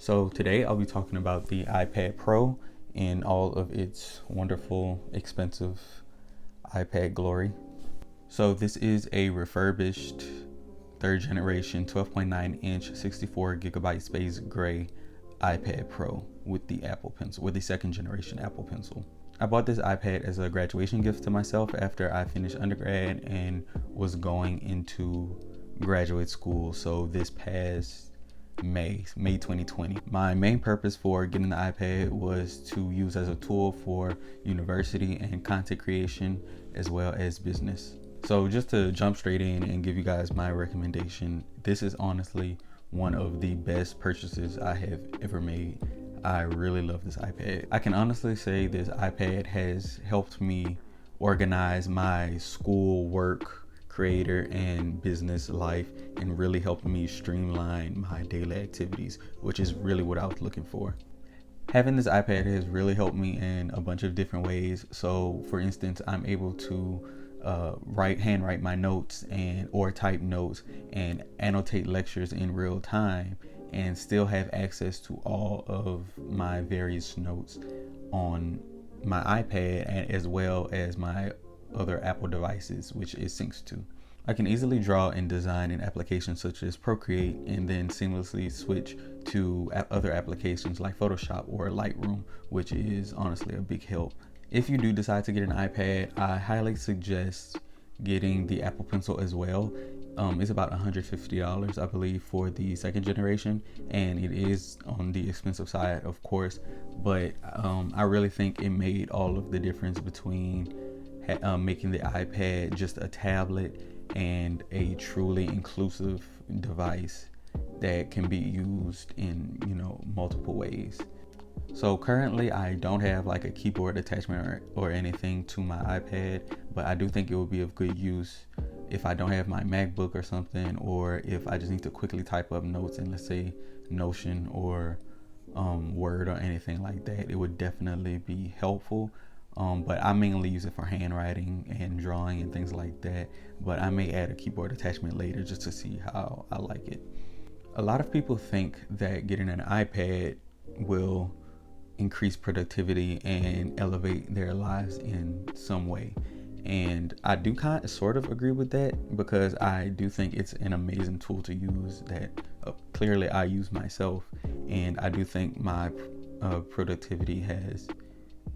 So today I'll be talking about the iPad Pro in all of its wonderful, expensive iPad glory. So this is a refurbished third generation 12.9 inch 64 gigabyte space gray iPad Pro with the Apple Pencil, with the second generation Apple Pencil. I bought this iPad as a graduation gift to myself after I finished undergrad and was going into graduate school. So this past May 2020. My main purpose for getting the iPad was to use as a tool for university and content creation as well as business. So just to jump straight in and give you guys my recommendation, this is honestly one of the best purchases I have ever made. I really love this iPad. I can honestly say this iPad has helped me organize my school, work, creator, and business life, and really helped me streamline my daily activities, which is really what I was looking for. Having this iPad has really helped me in a bunch of different ways. So for instance, I'm able to handwrite my notes or type notes and annotate lectures in real time and still have access to all of my various notes on my iPad and as well as my other Apple devices, which it syncs to. I can easily draw and design in applications such as Procreate and then seamlessly switch to other applications like Photoshop or Lightroom, which is honestly a big help. If you do decide to get an iPad, I highly suggest getting the Apple Pencil as well. It's about $150, I believe, for the second generation, and it is on the expensive side, of course, but I really think it made all of the difference between making the iPad just a tablet and a truly inclusive device that can be used in multiple ways. So currently I don't have like a keyboard attachment or anything to my iPad, but I do think it would be of good use if I don't have my MacBook or something, or if I just need to quickly type up notes in, let's say, Notion or Word or anything like that. It would definitely be helpful. But I mainly use it for handwriting and drawing and things like that. But I may add a keyboard attachment later just to see how I like it. A lot of people think that getting an iPad will increase productivity and elevate their lives in some way. And I do sort of agree with that, because I do think it's an amazing tool to use that clearly I use myself. And I do think my productivity has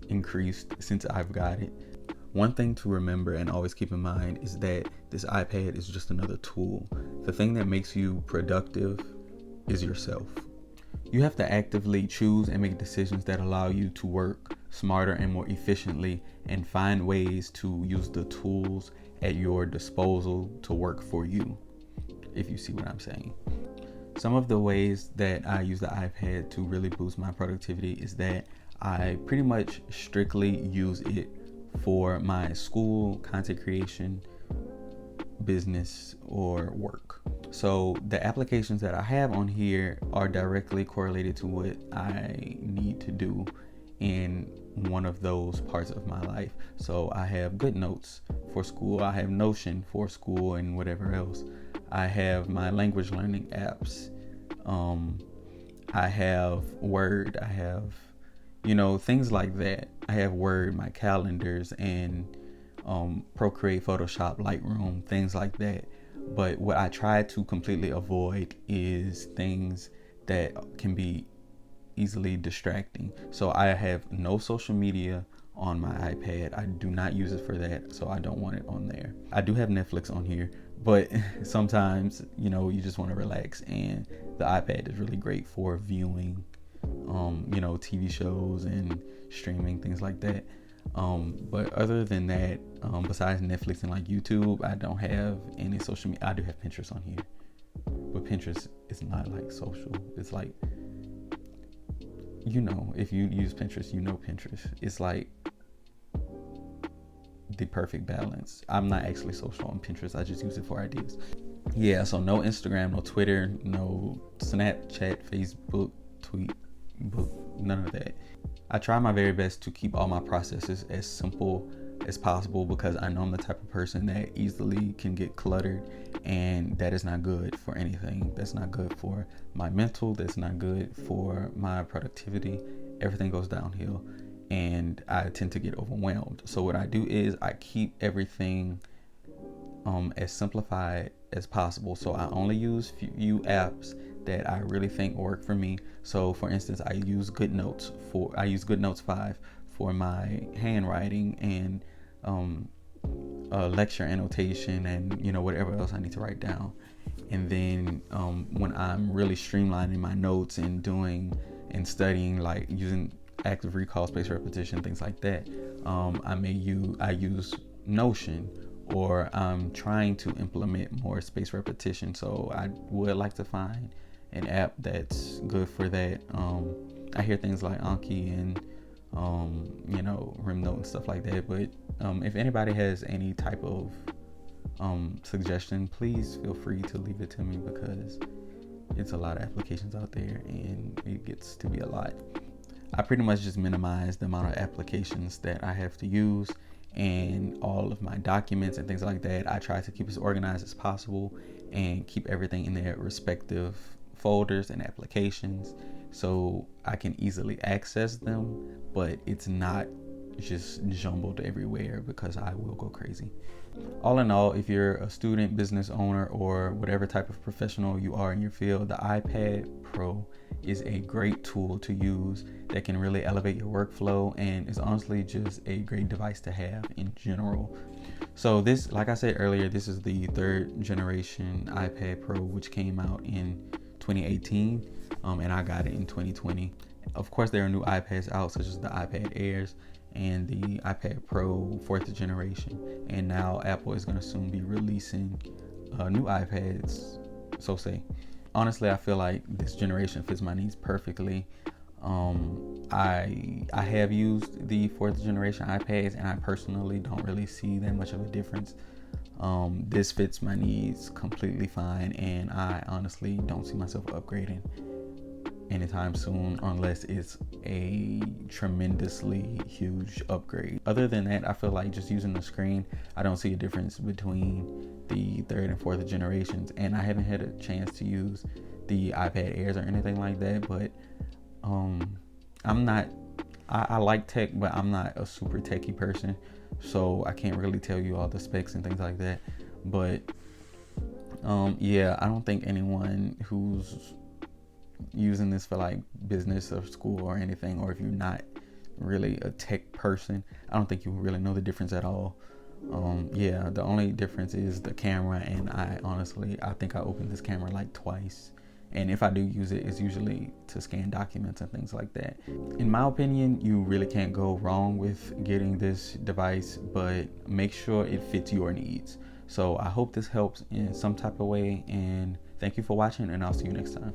increased since I've got it. One thing to remember and always keep in mind is that this iPad is just another tool. The thing that makes you productive is yourself. You have to actively choose and make decisions that allow you to work smarter and more efficiently, and find ways to use the tools at your disposal to work for you, if you see what I'm saying. Some of the ways that I use the iPad to really boost my productivity is that I pretty much strictly use it for my school, content creation, business, or work. So the applications that I have on here are directly correlated to what I need to do in one of those parts of my life. So I have GoodNotes for school, I have Notion for school and whatever else. I have my language learning apps. I have Word, I have things like that. I have Word, my calendars, and Procreate, Photoshop, Lightroom, things like that. But what I try to completely avoid is things that can be easily distracting. So I have no social media on my iPad. I do not use it for that, so I don't want it on there. I do have Netflix on here, but sometimes you just want to relax, and the iPad is really great for viewing TV shows and streaming, things like that. But other than that, besides Netflix and like YouTube, I don't have any social media. I do have Pinterest on here, but Pinterest is not like social. It's like, if you use Pinterest, Pinterest. It's like the perfect balance. I'm not actually social on Pinterest. I just use it for ideas. Yeah, so no Instagram, no Twitter, no Snapchat, Facebook, Tweetbook, none of that. I try my very best to keep all my processes as simple as possible, because I know I'm the type of person that easily can get cluttered, and that is not good for anything. That's not good for my mental, that's not good for my productivity. Everything goes downhill and I tend to get overwhelmed. So what I do is I keep everything as simplified as possible. So I only use few apps that I really think work for me. So for instance, I use GoodNotes 5 for my handwriting and lecture annotation, and whatever else I need to write down. And then when I'm really streamlining my notes and doing and studying, like using active recall, spaced repetition, things like that, I use Notion, or I'm trying to implement more spaced repetition. So I would like to find an app that's good for that. I hear things like Anki and Rimnote and stuff like that. But if anybody has any type of suggestion, please feel free to leave it to me, because it's a lot of applications out there and it gets to be a lot. I pretty much just minimize the amount of applications that I have to use, and all of my documents and things like that, I try to keep as organized as possible and keep everything in their respective folders and applications so I can easily access them, but it's not just jumbled everywhere, because I will go crazy. All in all, if you're a student, business owner, or whatever type of professional you are in your field, the iPad Pro is a great tool to use that can really elevate your workflow, and is honestly just a great device to have in general. So this, like I said earlier, this is the 3rd generation iPad Pro, which came out in 2018, and I got it in 2020. Of course, there are new iPads out, such as the iPad Airs and the iPad Pro 4th generation, and now Apple is going to soon be releasing new iPads, so say. Honestly, I feel like this generation fits my needs perfectly. I have used the 4th generation iPads, and I personally don't really see that much of a difference. This fits my needs completely fine, and I honestly don't see myself upgrading anytime soon, unless it's a tremendously huge upgrade. Other than that, I feel like just using the screen, I don't see a difference between the 3rd and 4th generations. And I haven't had a chance to use the iPad Airs or anything like that, but I like tech, but I'm not a super techie person, so I can't really tell you all the specs and things like that. But yeah, I don't think anyone who's using this for like business or school or anything, or if you're not really a tech person, I don't think you really know the difference at all. Yeah, the only difference is the camera, and I think I opened this camera like twice, and if I do use it, it's usually to scan documents and things like that. In my opinion, you really can't go wrong with getting this device, but make sure it fits your needs. So I hope this helps in some type of way, and thank you for watching, and I'll see you next time.